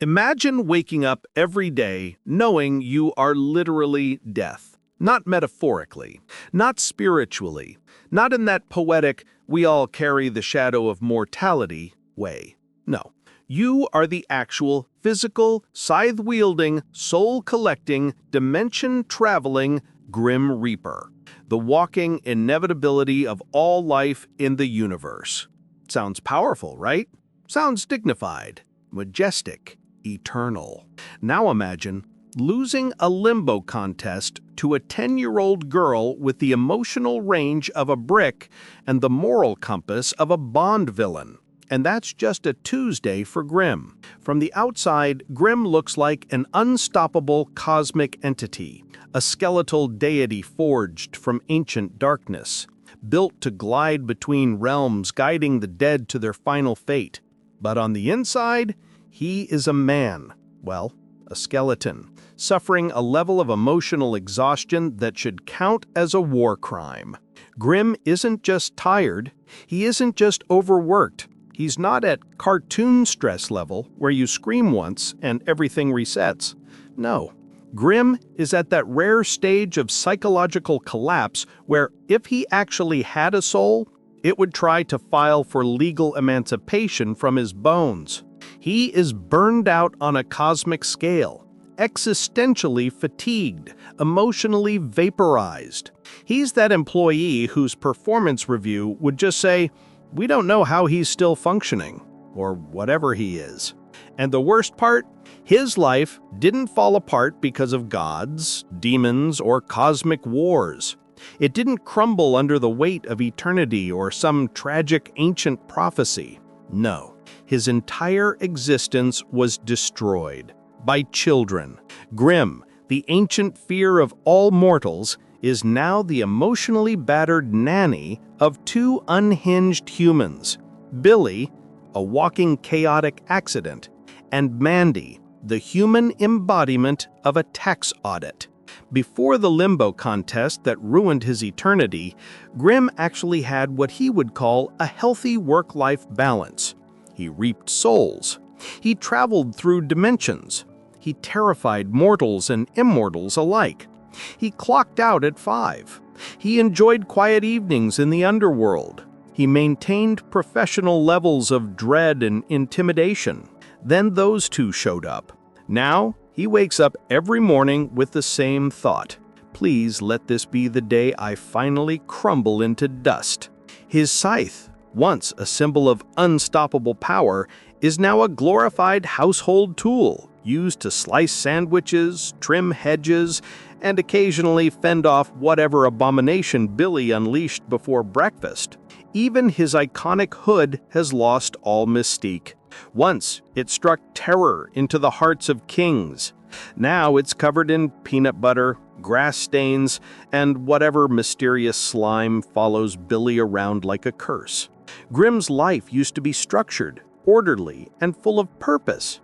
Imagine waking up every day knowing you are literally death. Not metaphorically, not spiritually, not in that poetic, we all carry the shadow of mortality way. No, you are the actual, physical, scythe-wielding, soul-collecting, dimension-traveling Grim Reaper, the walking inevitability of all life in the universe. Sounds powerful, right? Sounds dignified, majestic, eternal. Now imagine losing a limbo contest to a 10-year-old girl with the emotional range of a brick and the moral compass of a Bond villain. And that's just a Tuesday for Grim. From the outside, Grim looks like an unstoppable cosmic entity, a skeletal deity forged from ancient darkness, built to glide between realms, guiding the dead to their final fate. But on the inside, he is a man, well, a skeleton, suffering a level of emotional exhaustion that should count as a war crime. Grim isn't just tired, he isn't just overworked. He's not at cartoon stress level, where you scream once and everything resets. No, Grim is at that rare stage of psychological collapse where if he actually had a soul, it would try to file for legal emancipation from his bones. He is burned out on a cosmic scale, existentially fatigued, emotionally vaporized. He's that employee whose performance review would just say, "We don't know how he's still functioning," or whatever he is. And the worst part? His life didn't fall apart because of gods, demons, or cosmic wars. It didn't crumble under the weight of eternity or some tragic ancient prophecy. No, his entire existence was destroyed by children. Grim, the ancient fear of all mortals, is now the emotionally battered nanny of two unhinged humans, Billy, a walking chaotic accident, and Mandy, the human embodiment of a tax audit. Before the limbo contest that ruined his eternity, Grim actually had what he would call a healthy work-life balance. He reaped souls. He traveled through dimensions. He terrified mortals and immortals alike. He clocked out at 5. He enjoyed quiet evenings in the underworld. He maintained professional levels of dread and intimidation. Then those two showed up. Now, he wakes up every morning with the same thought. Please let this be the day I finally crumble into dust. His scythe, once a symbol of unstoppable power, is now a glorified household tool used to slice sandwiches, trim hedges, and occasionally fend off whatever abomination Billy unleashed before breakfast. Even his iconic hood has lost all mystique. Once, it struck terror into the hearts of kings. Now it's covered in peanut butter, grass stains, and whatever mysterious slime follows Billy around like a curse. Grim's life used to be structured, orderly, and full of purpose.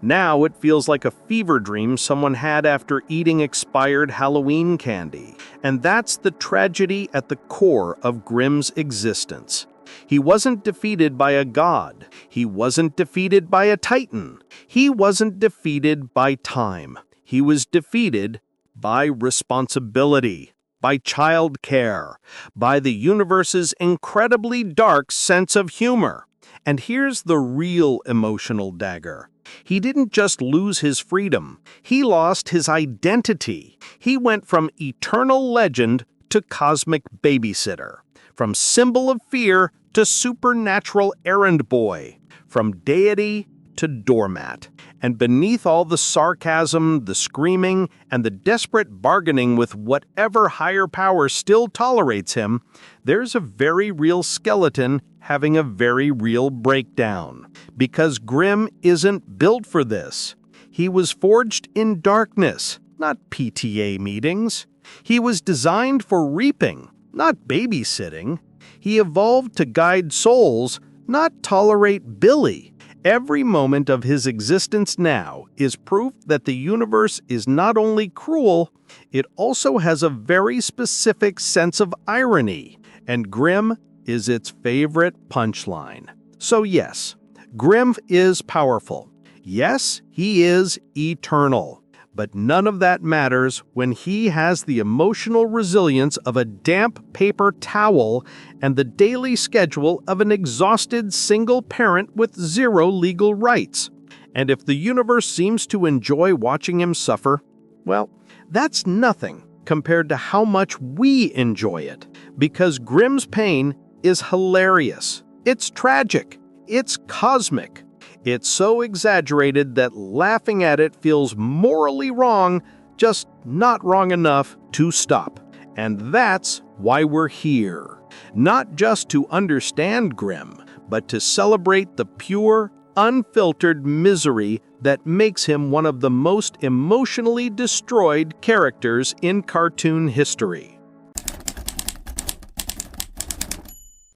Now it feels like a fever dream someone had after eating expired Halloween candy. And that's the tragedy at the core of Grim's existence. He wasn't defeated by a god. He wasn't defeated by a titan. He wasn't defeated by time. He was defeated by responsibility, by childcare, by the universe's incredibly dark sense of humor. And here's the real emotional dagger. He didn't just lose his freedom, he lost his identity. He went from eternal legend to cosmic babysitter, from symbol of fear to supernatural errand boy, from deity to doormat. And beneath all the sarcasm, the screaming, and the desperate bargaining with whatever higher power still tolerates him, there's a very real skeleton having a very real breakdown. Because Grim isn't built for this. He was forged in darkness, not PTA meetings. He was designed for reaping, not babysitting. He evolved to guide souls, not tolerate Billy. Every moment of his existence now is proof that the universe is not only cruel, it also has a very specific sense of irony, and Grim is its favorite punchline. So yes, Grim is powerful. Yes, he is eternal. But none of that matters when he has the emotional resilience of a damp paper towel and the daily schedule of an exhausted single parent with zero legal rights. And if the universe seems to enjoy watching him suffer, well, that's nothing compared to how much we enjoy it. Because Grimm's pain is hilarious. It's tragic. It's cosmic. It's so exaggerated that laughing at it feels morally wrong, just not wrong enough to stop. And that's why we're here. Not just to understand Grimm, but to celebrate the pure, unfiltered misery that makes him one of the most emotionally destroyed characters in cartoon history.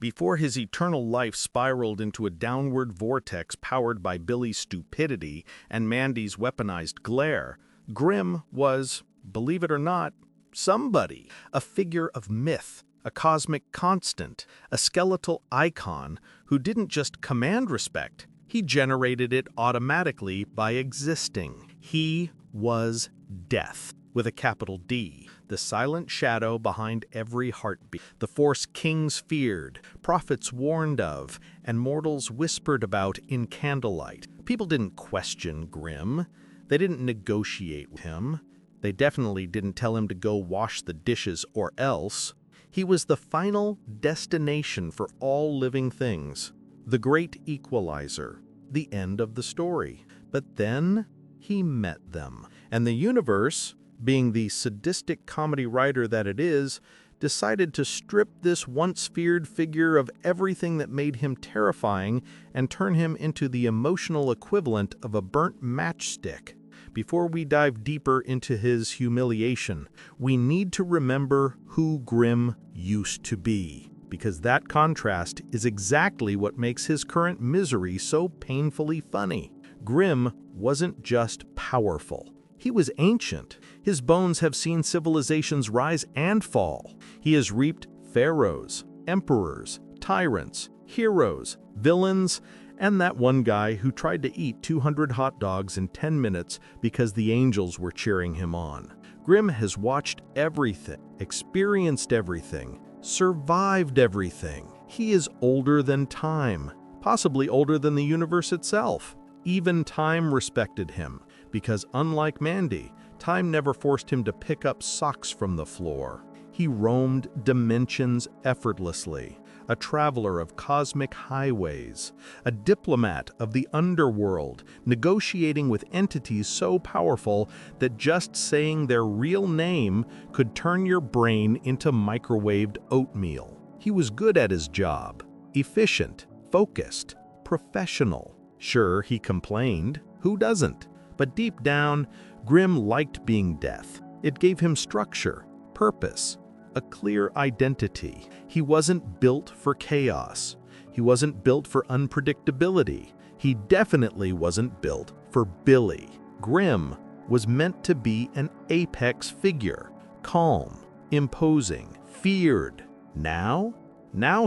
Before his eternal life spiraled into a downward vortex powered by Billy's stupidity and Mandy's weaponized glare, Grimm was, believe it or not, somebody, a figure of myth, a cosmic constant, a skeletal icon who didn't just command respect, he generated it automatically by existing. He was death, with a capital D, the silent shadow behind every heartbeat, the force kings feared, prophets warned of, and mortals whispered about in candlelight. People didn't question Grimm. They didn't negotiate with him. They definitely didn't tell him to go wash the dishes or else. He was the final destination for all living things, the great equalizer, the end of the story. But then he met them, and the universe, being the sadistic comedy writer that it is, decided to strip this once feared figure of everything that made him terrifying and turn him into the emotional equivalent of a burnt matchstick. Before we dive deeper into his humiliation, we need to remember who Grimm used to be, because that contrast is exactly what makes his current misery so painfully funny. Grimm wasn't just powerful. He was ancient. His bones have seen civilizations rise and fall. He has reaped pharaohs, emperors, tyrants, heroes, villains, and that one guy who tried to eat 200 hot dogs in 10 minutes because the angels were cheering him on. Grimm has watched everything, experienced everything, survived everything. He is older than time, possibly older than the universe itself. Even time respected him, because unlike Mandy, time never forced him to pick up socks from the floor. He roamed dimensions effortlessly, a traveler of cosmic highways, a diplomat of the underworld, negotiating with entities so powerful that just saying their real name could turn your brain into microwaved oatmeal. He was good at his job, efficient, focused, professional. Sure, he complained. Who doesn't? But deep down, Grimm liked being death. It gave him structure, purpose, a clear identity. He wasn't built for chaos. He wasn't built for unpredictability. He definitely wasn't built for Billy. Grimm was meant to be an apex figure, calm, imposing, feared. Now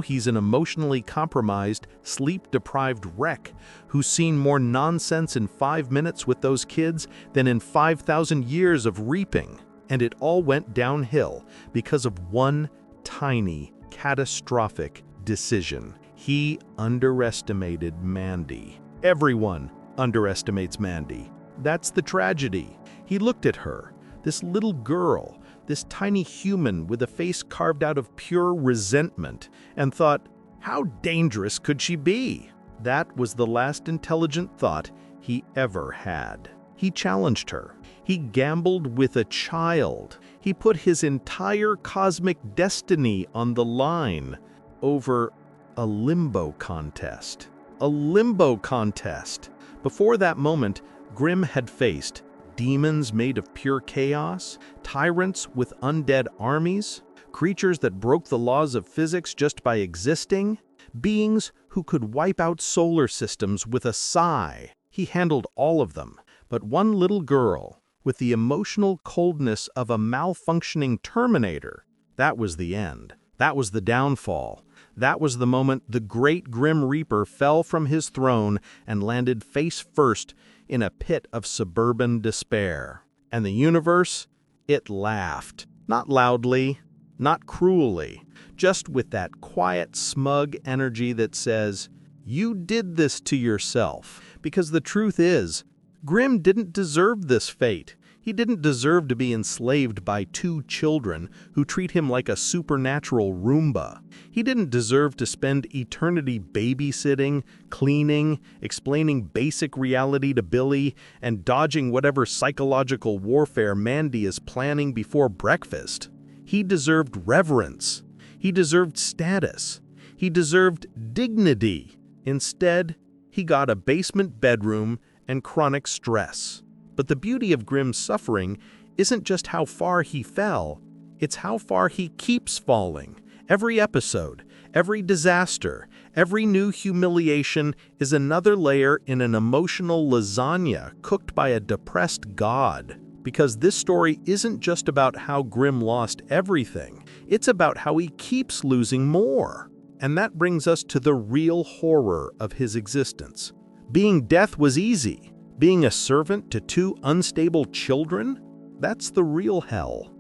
he's an emotionally compromised, sleep-deprived wreck who's seen more nonsense in 5 minutes with those kids than in 5,000 years of reaping. And it all went downhill because of one tiny, catastrophic decision. He underestimated Mandy. Everyone underestimates Mandy. That's the tragedy. He looked at her, this little girl, this tiny human with a face carved out of pure resentment, and thought, how dangerous could she be? That was the last intelligent thought he ever had. He challenged her. He gambled with a child. He put his entire cosmic destiny on the line over a limbo contest. A limbo contest. Before that moment, Grimm had faced demons made of pure chaos, tyrants with undead armies, creatures that broke the laws of physics just by existing, beings who could wipe out solar systems with a sigh. He handled all of them, but one little girl, with the emotional coldness of a malfunctioning Terminator, that was the end. That was the downfall. That was the moment the great Grim Reaper fell from his throne and landed face first in a pit of suburban despair. And the universe, it laughed. Not loudly, not cruelly, just with that quiet, smug energy that says, "You did this to yourself." Because the truth is, Grim didn't deserve this fate. He didn't deserve to be enslaved by 2 children who treat him like a supernatural Roomba. He didn't deserve to spend eternity babysitting, cleaning, explaining basic reality to Billy, and dodging whatever psychological warfare Mandy is planning before breakfast. He deserved reverence. He deserved status. He deserved dignity. Instead, he got a basement bedroom and chronic stress. But the beauty of Grim's suffering isn't just how far he fell, it's how far he keeps falling. Every episode, every disaster, every new humiliation is another layer in an emotional lasagna cooked by a depressed god. Because this story isn't just about how Grim lost everything, it's about how he keeps losing more. And that brings us to the real horror of his existence. Being death was easy. Being a servant to 2 unstable children? That's the real hell.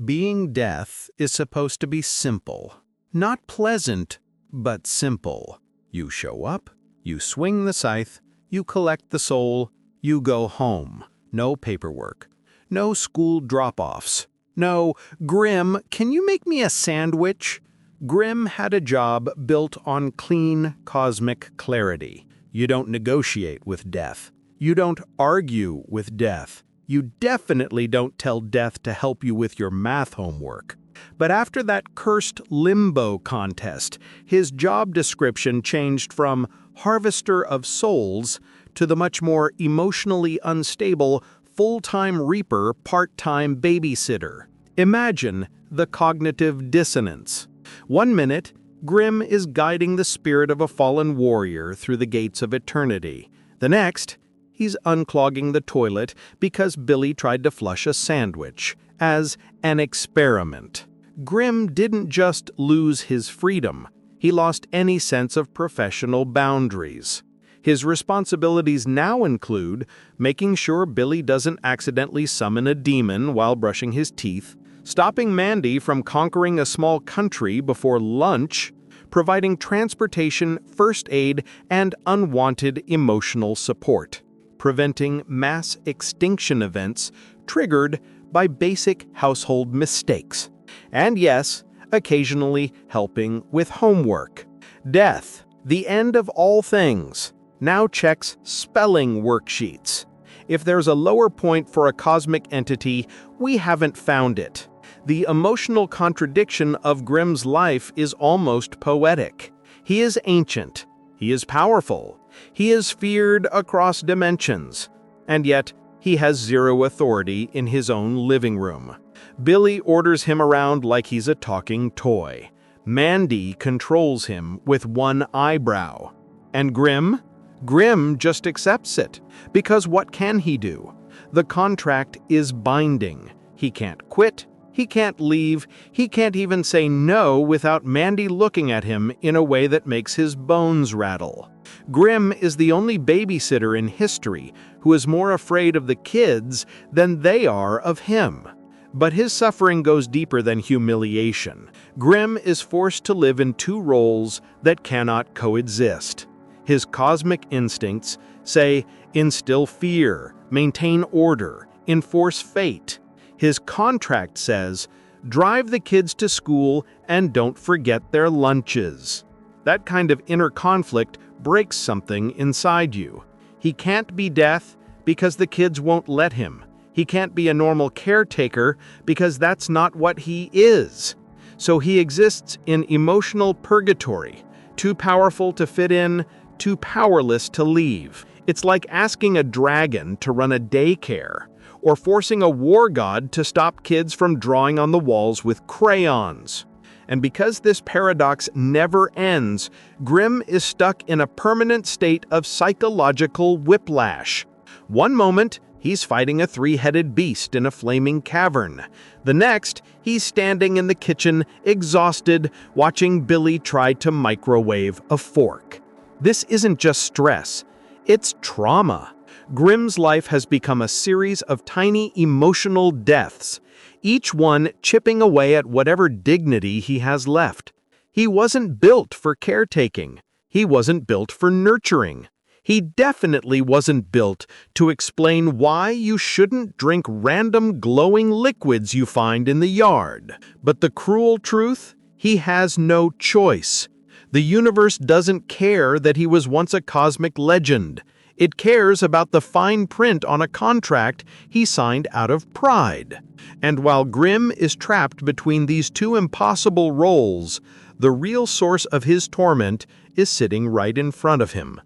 Being death is supposed to be simple. Not pleasant, but simple. You show up, you swing the scythe, you collect the soul, you go home. No paperwork. No school drop-offs. No, Grim, can you make me a sandwich? Grim had a job built on clean cosmic clarity. You don't negotiate with death. You don't argue with death. You definitely don't tell death to help you with your math homework. But after that cursed limbo contest, his job description changed from harvester of souls to the much more emotionally unstable full-time reaper, part-time babysitter. Imagine the cognitive dissonance. One minute, Grim is guiding the spirit of a fallen warrior through the gates of eternity. The next, he's unclogging the toilet because Billy tried to flush a sandwich as an experiment. Grim didn't just lose his freedom, he lost any sense of professional boundaries. His responsibilities now include making sure Billy doesn't accidentally summon a demon while brushing his teeth, stopping Mandy from conquering a small country before lunch, providing transportation, first aid, and unwanted emotional support, preventing mass extinction events triggered by basic household mistakes, and yes, occasionally helping with homework. Death, the end of all things, now checks spelling worksheets. If there's a lower point for a cosmic entity, we haven't found it. The emotional contradiction of Grim's life is almost poetic. He is ancient. He is powerful. He is feared across dimensions. And yet, he has zero authority in his own living room. Billy orders him around like he's a talking toy. Mandy controls him with one eyebrow. And Grim? Grim just accepts it. Because what can he do? The contract is binding. He can't quit. He can't leave. He can't even say no without Mandy looking at him in a way that makes his bones rattle. Grim is the only babysitter in history who is more afraid of the kids than they are of him. But his suffering goes deeper than humiliation. Grim is forced to live in 2 roles that cannot coexist. His cosmic instincts say, instill fear, maintain order, enforce fate. His contract says, drive the kids to school and don't forget their lunches. That kind of inner conflict breaks something inside you. He can't be death because the kids won't let him. He can't be a normal caretaker because that's not what he is. So he exists in emotional purgatory, too powerful to fit in, too powerless to leave. It's like asking a dragon to run a daycare, or forcing a war god to stop kids from drawing on the walls with crayons. And because this paradox never ends, Grim is stuck in a permanent state of psychological whiplash. One moment, he's fighting a three-headed beast in a flaming cavern. The next, he's standing in the kitchen, exhausted, watching Billy try to microwave a fork. This isn't just stress, it's trauma. Grimm's life has become a series of tiny emotional deaths, each one chipping away at whatever dignity he has left. He wasn't built for caretaking. He wasn't built for nurturing. He definitely wasn't built to explain why you shouldn't drink random glowing liquids you find in the yard. But the cruel truth? He has no choice. The universe doesn't care that he was once a cosmic legend. It cares about the fine print on a contract he signed out of pride. And while Grimm is trapped between these two impossible roles, the real source of his torment is sitting right in front of him.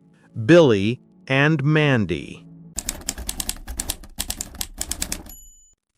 Billy and Mandy.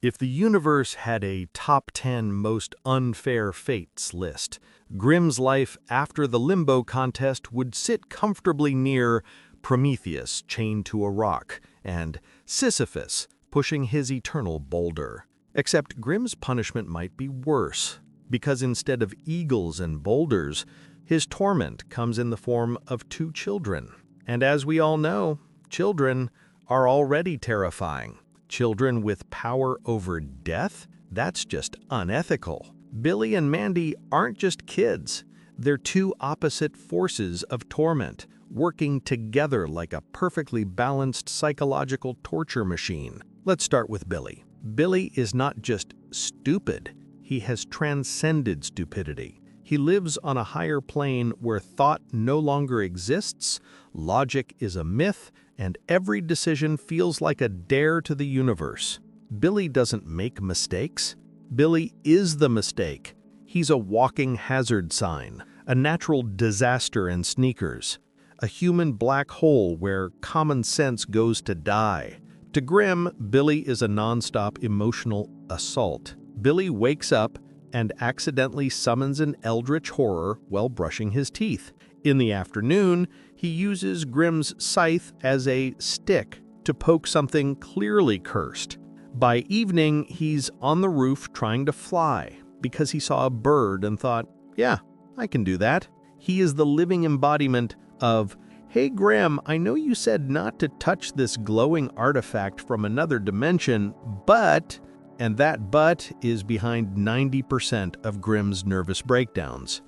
If the universe had a top 10 most unfair fates list, Grimm's life after the limbo contest would sit comfortably near Prometheus chained to a rock and Sisyphus pushing his eternal boulder. Except Grimm's punishment might be worse, because instead of eagles and boulders, his torment comes in the form of two children. And as we all know, children are already terrifying. Children with power over death? That's just unethical. Billy and Mandy aren't just kids. They're two opposite forces of torment, working together like a perfectly balanced psychological torture machine. Let's start with Billy. Billy is not just stupid. He has transcended stupidity. He lives on a higher plane where thought no longer exists, logic is a myth, and every decision feels like a dare to the universe. Billy doesn't make mistakes. Billy is the mistake. He's a walking hazard sign, a natural disaster in sneakers, a human black hole where common sense goes to die. To Grimm, Billy is a nonstop emotional assault. Billy wakes up and accidentally summons an eldritch horror while brushing his teeth. In the afternoon, he uses Grimm's scythe as a stick to poke something clearly cursed. By evening, he's on the roof trying to fly because he saw a bird and thought, yeah, I can do that. He is the living embodiment of, hey Grimm, I know you said not to touch this glowing artifact from another dimension, but... And that but is behind 90% of Grimm's nervous breakdowns.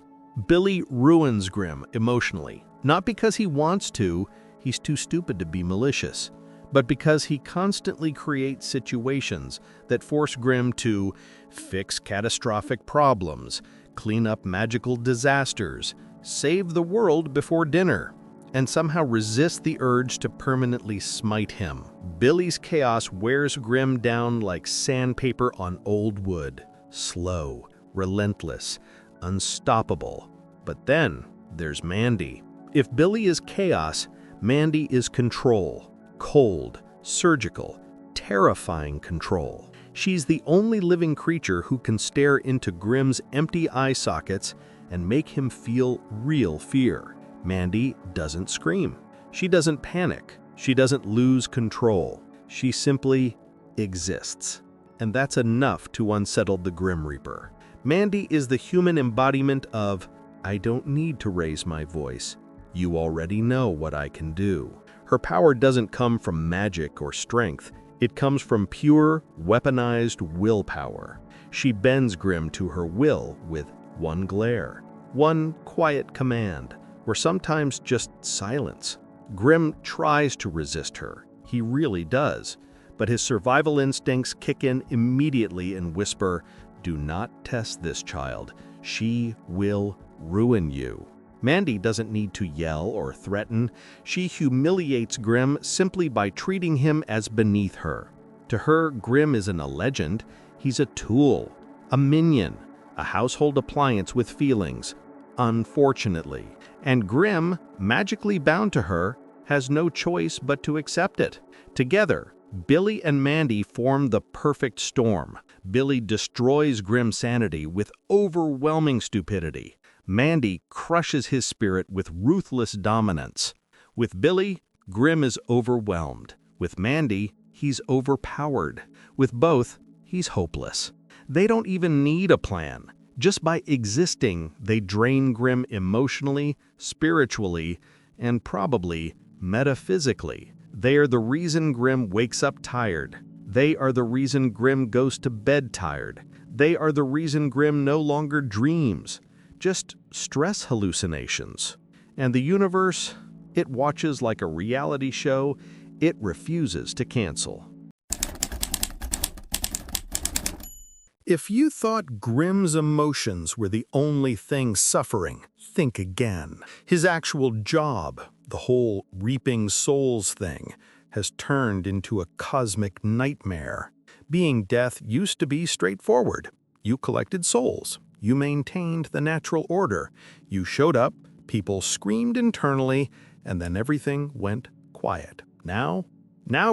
Billy ruins Grimm emotionally, not because he wants to, he's too stupid to be malicious, but because he constantly creates situations that force Grimm to fix catastrophic problems, clean up magical disasters, save the world before dinner, and somehow resist the urge to permanently smite him. Billy's chaos wears Grimm down like sandpaper on old wood. Slow, relentless, unstoppable. But then there's Mandy. If Billy is chaos, Mandy is control. Cold, surgical, terrifying control. She's the only living creature who can stare into Grimm's empty eye sockets and make him feel real fear. Mandy doesn't scream. She doesn't panic. She doesn't lose control. She simply exists. And that's enough to unsettle the Grim Reaper. Mandy is the human embodiment of, I don't need to raise my voice. You already know what I can do. Her power doesn't come from magic or strength. It comes from pure, weaponized willpower. She bends Grimm to her will with one glare, one quiet command, or sometimes just silence. Grimm tries to resist her. He really does. But his survival instincts kick in immediately and whisper, do not test this child. She will ruin you. Mandy doesn't need to yell or threaten. She humiliates Grimm simply by treating him as beneath her. To her, Grimm isn't a legend. He's a tool, a minion, a household appliance with feelings, unfortunately. And Grimm, magically bound to her, has no choice but to accept it. Together, Billy and Mandy form the perfect storm. Billy destroys Grimm's sanity with overwhelming stupidity. Mandy crushes his spirit with ruthless dominance. With Billy, Grimm is overwhelmed. With Mandy, he's overpowered. With both, he's hopeless. They don't even need a plan. Just by existing, they drain Grimm emotionally, spiritually, and probably metaphysically. They are the reason Grimm wakes up tired. They are the reason Grimm goes to bed tired. They are the reason Grimm no longer dreams, just stress hallucinations. And the universe, it watches like a reality show it refuses to cancel. If you thought Grimm's emotions were the only thing suffering, think again. His actual job, the whole reaping souls thing, has turned into a cosmic nightmare. Being death used to be straightforward. You collected souls. You maintained the natural order. You showed up, people screamed internally, and then everything went quiet. Now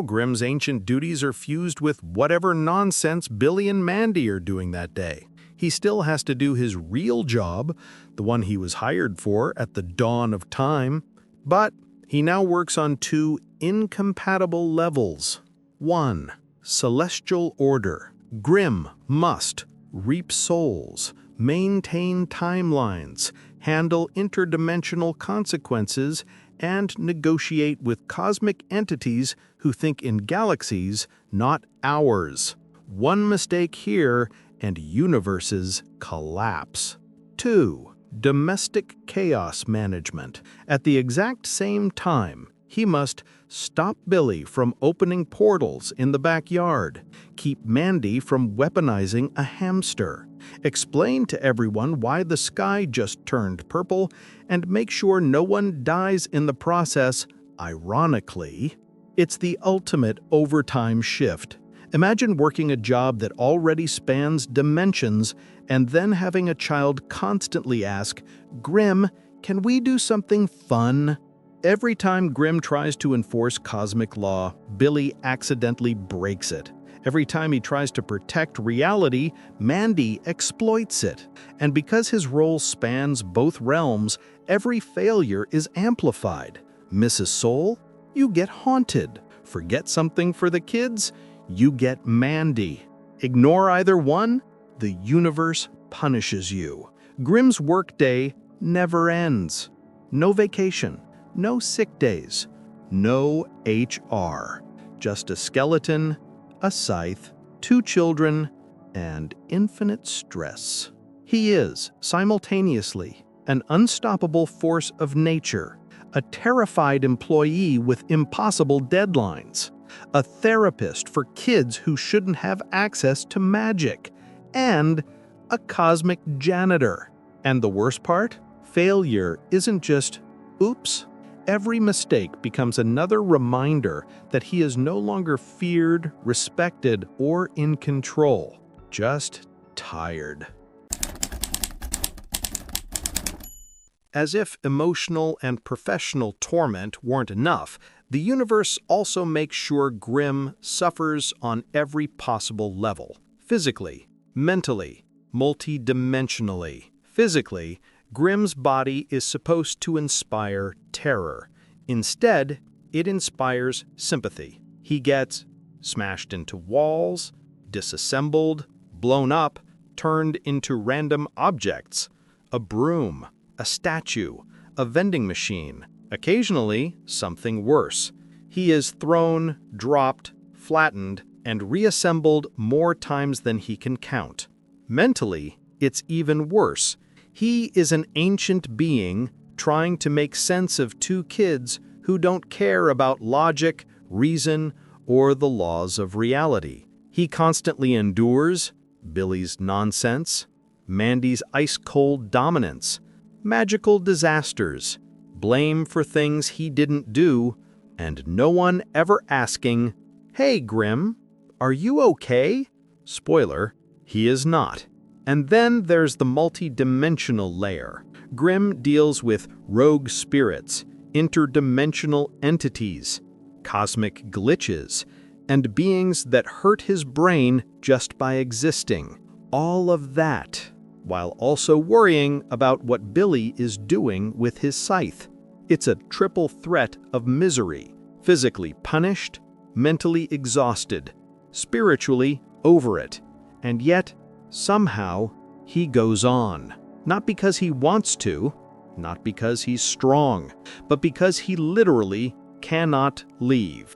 Grimm's ancient duties are fused with whatever nonsense Billy and Mandy are doing that day. He still has to do his real job, the one he was hired for at the dawn of time, but he now works on two incompatible levels. 1. Celestial order. Grimm must reap souls, maintain timelines, handle interdimensional consequences, and negotiate with cosmic entities who think in galaxies, not hours. One mistake here, and universes collapse. 2. Domestic chaos management. At the exact same time, he must stop Billy from opening portals in the backyard, keep Mandy from weaponizing a hamster, explain to everyone why the sky just turned purple, and make sure no one dies in the process. Ironically, it's the ultimate overtime shift. Imagine working a job that already spans dimensions and then having a child constantly ask, "Grimm, can we do something fun?" Every time Grimm tries to enforce cosmic law, Billy accidentally breaks it. Every time he tries to protect reality, Mandy exploits it. And because his role spans both realms, every failure is amplified. Miss a soul? You get haunted. Forget something for the kids? You get Mandy. Ignore either one? The universe punishes you. Grimm's workday never ends. No vacation. No sick days, no HR, just a skeleton, a scythe, 2 children, and infinite stress. He is, simultaneously, an unstoppable force of nature, a terrified employee with impossible deadlines, a therapist for kids who shouldn't have access to magic, and a cosmic janitor. And the worst part? Failure isn't just, oops. Every mistake becomes another reminder that he is no longer feared, respected, or in control, just tired. As if emotional and professional torment weren't enough, the universe also makes sure Grimm suffers on every possible level. Physically, mentally, multidimensionally. Physically, Grimm's body is supposed to inspire terror. Instead, it inspires sympathy. He gets smashed into walls, disassembled, blown up, turned into random objects. A broom, a statue, a vending machine, occasionally something worse. He is thrown, dropped, flattened, and reassembled more times than he can count. Mentally, it's even worse. He is an ancient being trying to make sense of 2 kids who don't care about logic, reason, or the laws of reality. He constantly endures Billy's nonsense, Mandy's ice-cold dominance, magical disasters, blame for things he didn't do, and no one ever asking, "Hey, Grimm, are you okay?" Spoiler, he is not. And then there's the multi-dimensional layer. Grimm deals with rogue spirits, interdimensional entities, cosmic glitches, and beings that hurt his brain just by existing. All of that, while also worrying about what Billy is doing with his scythe. It's a triple threat of misery: physically punished, mentally exhausted, spiritually over it. And yet, somehow, he goes on. Not because he wants to, not because he's strong, but because he literally cannot leave.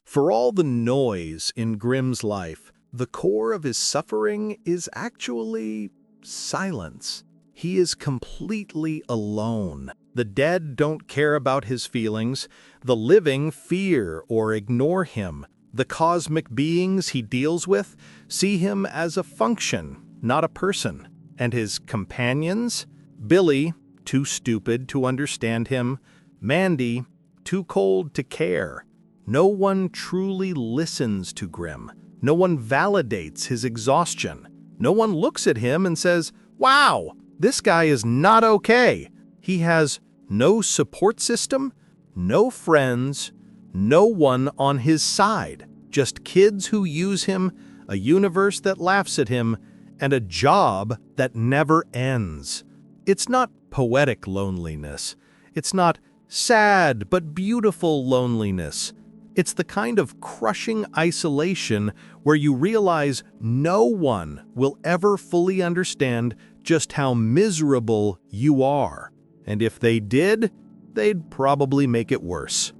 For all the noise in Grimm's life, the core of his suffering is actually silence. He is completely alone. The dead don't care about his feelings. The living fear or ignore him. The cosmic beings he deals with see him as a function, not a person. And his companions? Billy, too stupid to understand him. Mandy, too cold to care. No one truly listens to Grimm. No one validates his exhaustion. No one looks at him and says, "Wow, this guy is not okay." He has no support system, no friends, no one on his side. Just kids who use him, a universe that laughs at him, and a job that never ends. It's not poetic loneliness. It's not sad but beautiful loneliness. It's the kind of crushing isolation where you realize no one will ever fully understand just how miserable you are. And if they did, they'd probably make it worse.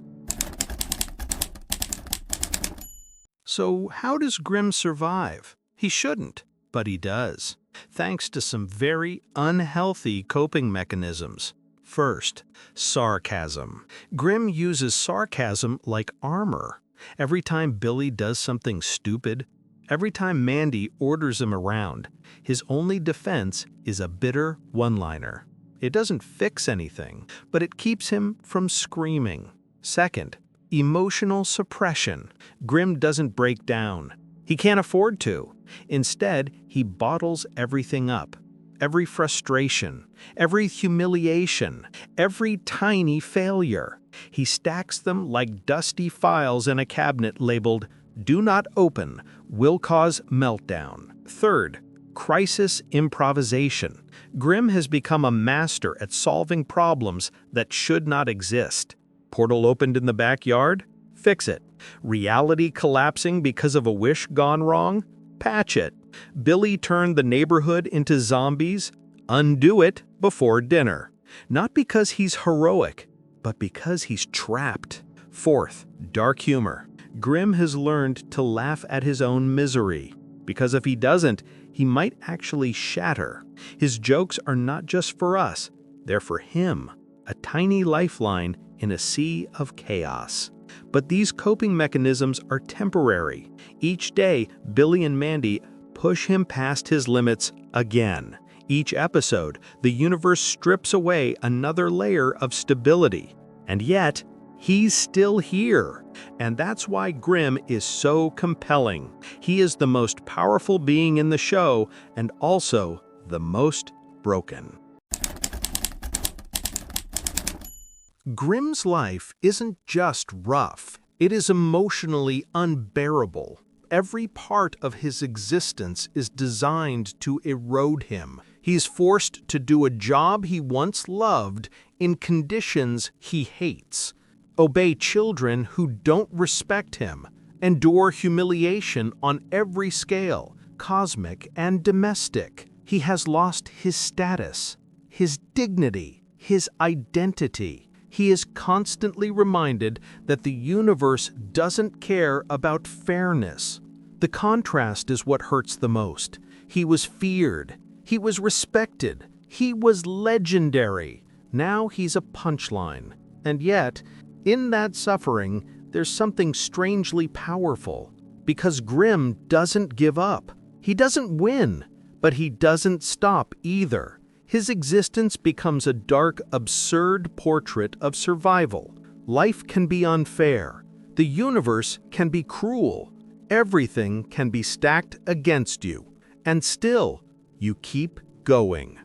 So how does Grimm survive? He shouldn't, but he does, thanks to some very unhealthy coping mechanisms. First, sarcasm. Grimm uses sarcasm like armor. Every time Billy does something stupid, every time Mandy orders him around, his only defense is a bitter one-liner. It doesn't fix anything, but it keeps him from screaming. Second, emotional suppression. Grimm doesn't break down. He can't afford to. Instead, he bottles everything up. Every frustration, every humiliation, every tiny failure. He stacks them like dusty files in a cabinet labeled, "Do not open, will cause meltdown." Third, crisis improvisation. Grimm has become a master at solving problems that should not exist. Portal opened in the backyard? Fix it. Reality collapsing because of a wish gone wrong? Patch it. Billy turned the neighborhood into zombies? Undo it before dinner. Not because he's heroic, but because he's trapped. Fourth, dark humor. Grimm has learned to laugh at his own misery, because if he doesn't, he might actually shatter. His jokes are not just for us, they're for him, a tiny lifeline in a sea of chaos. But these coping mechanisms are temporary. Each day, Billy and Mandy push him past his limits again. Each episode, the universe strips away another layer of stability. And yet, he's still here. And that's why Grimm is so compelling. He is the most powerful being in the show and also the most broken. Grimm's life isn't just rough, it is emotionally unbearable. Every part of his existence is designed to erode him. He's forced to do a job he once loved in conditions he hates, obey children who don't respect him, endure humiliation on every scale, cosmic and domestic. He has lost his status, his dignity, his identity. He is constantly reminded that the universe doesn't care about fairness. The contrast is what hurts the most. He was feared. He was respected. He was legendary. Now he's a punchline. And yet, in that suffering, there's something strangely powerful. Because Grimm doesn't give up. He doesn't win, but he doesn't stop either. His existence becomes a dark, absurd portrait of survival. Life can be unfair. The universe can be cruel. Everything can be stacked against you. And still, you keep going.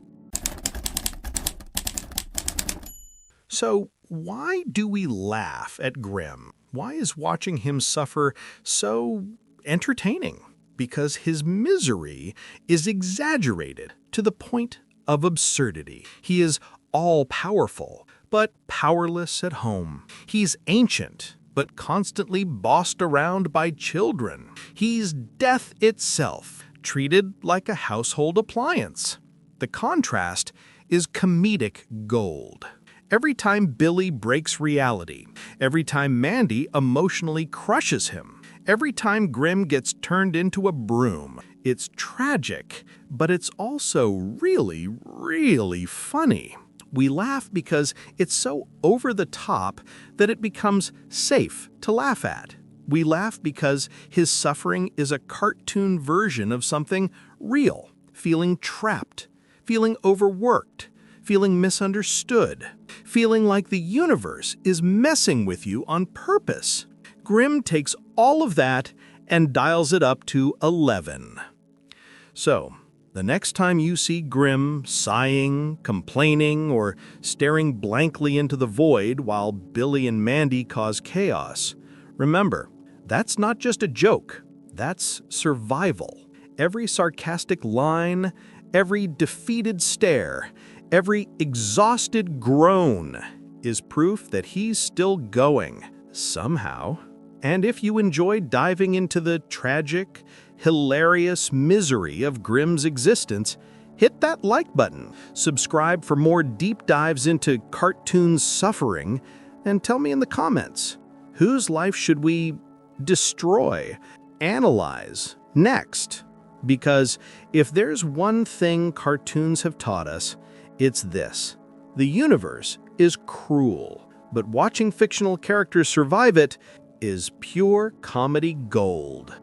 So, why do we laugh at Grimm? Why is watching him suffer so entertaining? Because his misery is exaggerated to the point of absurdity. He is all-powerful, but powerless at home. He's ancient, but constantly bossed around by children. He's death itself, treated like a household appliance. The contrast is comedic gold. Every time Billy breaks reality, every time Mandy emotionally crushes him, every time Grim gets turned into a broom, it's tragic, but it's also really, really funny. We laugh because it's so over the top that it becomes safe to laugh at. We laugh because his suffering is a cartoon version of something real, feeling trapped, feeling overworked, feeling misunderstood, feeling like the universe is messing with you on purpose. Grim takes all of that and dials it up to 11. So, the next time you see Grim sighing, complaining, or staring blankly into the void while Billy and Mandy cause chaos, remember, that's not just a joke, that's survival. Every sarcastic line, every defeated stare, every exhausted groan is proof that he's still going, somehow. And if you enjoy diving into the tragic, hilarious misery of Grim's existence, hit that like button, subscribe for more deep dives into cartoon suffering, and tell me in the comments, whose life should we destroy, analyze next? Because if there's one thing cartoons have taught us, it's this. The universe is cruel, but watching fictional characters survive it is pure comedy gold.